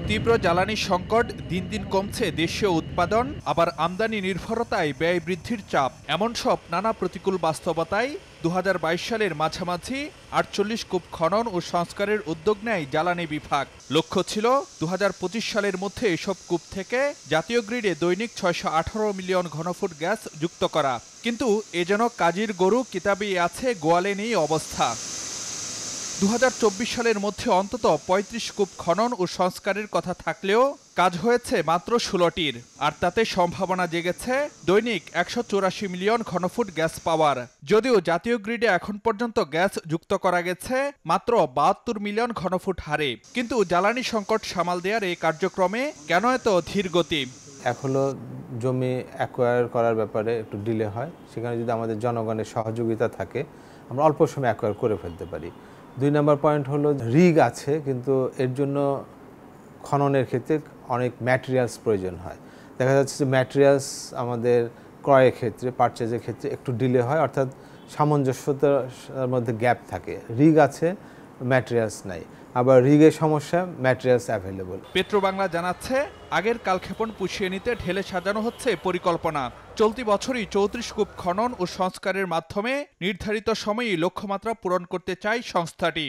তীব্র জ্বালানি সংকট, দিন দিন কমছে দেশীয় উৎপাদন, আবার আমদানি নির্ভরতায় ব্যয় বৃদ্ধির চাপ, এমন সব নানা প্রতিকূল বাস্তবতায় ২০২২ সালের মাঝামাঝি ৪৮ কূপ খনন ও সংস্কারের উদ্যোগ নেয় জ্বালানি বিভাগ। লক্ষ্য ছিল ২০২৫ সালের মধ্যে এসব কূপ থেকে জাতীয় গ্রিডে দৈনিক ৬১৮ মিলিয়ন ঘনফুট গ্যাস যুক্ত করা। কিন্তু এ যেন কাজীর গরু কিতাবেই আছে, গোয়ালে নেই অবস্থা। ২০২৪ সালের মধ্যে অন্তত ৩৫ কূপ খনন ও সংস্কারের কথা থাকলেও কাজ হয়েছে মাত্র ১৬টির, আর তাতে সম্ভাবনা জেগেছে দৈনিক ১৮৪ মিলিয়ন ঘনফুট গ্যাস পাওয়ার। যদিও জাতীয় গ্রিডে এখন পর্যন্ত গ্যাস যুক্ত করা গেছে মাত্র ৭২ মিলিয়ন ঘনফুট হারে। কিন্তু জ্বালানি সংকট সামাল দেওয়ার এই কার্যক্রমে কেন এত ধীর গতি? এখনো জমি অ্যাকোয়ার করার ব্যাপারে একটু ডিলে হয়। সেখানে যদি আমাদের জনগণের সহযোগিতা থাকে, আমরা অল্প সময় অ্যাকোয়ার করে ফেলতে পারি। ২ নম্বর পয়েন্ট হলো, রিগ আছে কিন্তু এর জন্য খননের ক্ষেত্রে অনেক ম্যাটেরিয়ালস প্রয়োজন হয়। দেখা যাচ্ছে যে ম্যাটেরিয়ালস আমাদের ক্রয়ের ক্ষেত্রে, পারচেজের ক্ষেত্রে একটু ডিলে হয়, অর্থাৎ সামঞ্জস্যতার মধ্যে গ্যাপ থাকে। রিগ আছে, ম্যাটেরিয়ালস নাই, আবার রিগের সমস্যা, ম্যাটেরিয়ালস অ্যাভেলেবল। পেট্রোবাংলা জানাচ্ছে, আগের কালক্ষেপণ পুষিয়ে নিতে ঢেলে সাজানো হচ্ছে পরিকল্পনা। চলতি বছরই ৩৪ কূপ খনন ও সংস্কারের মাধ্যমে নির্ধারিত সময়েই লক্ষ্যমাত্রা পূরণ করতে চায় সংস্থাটি।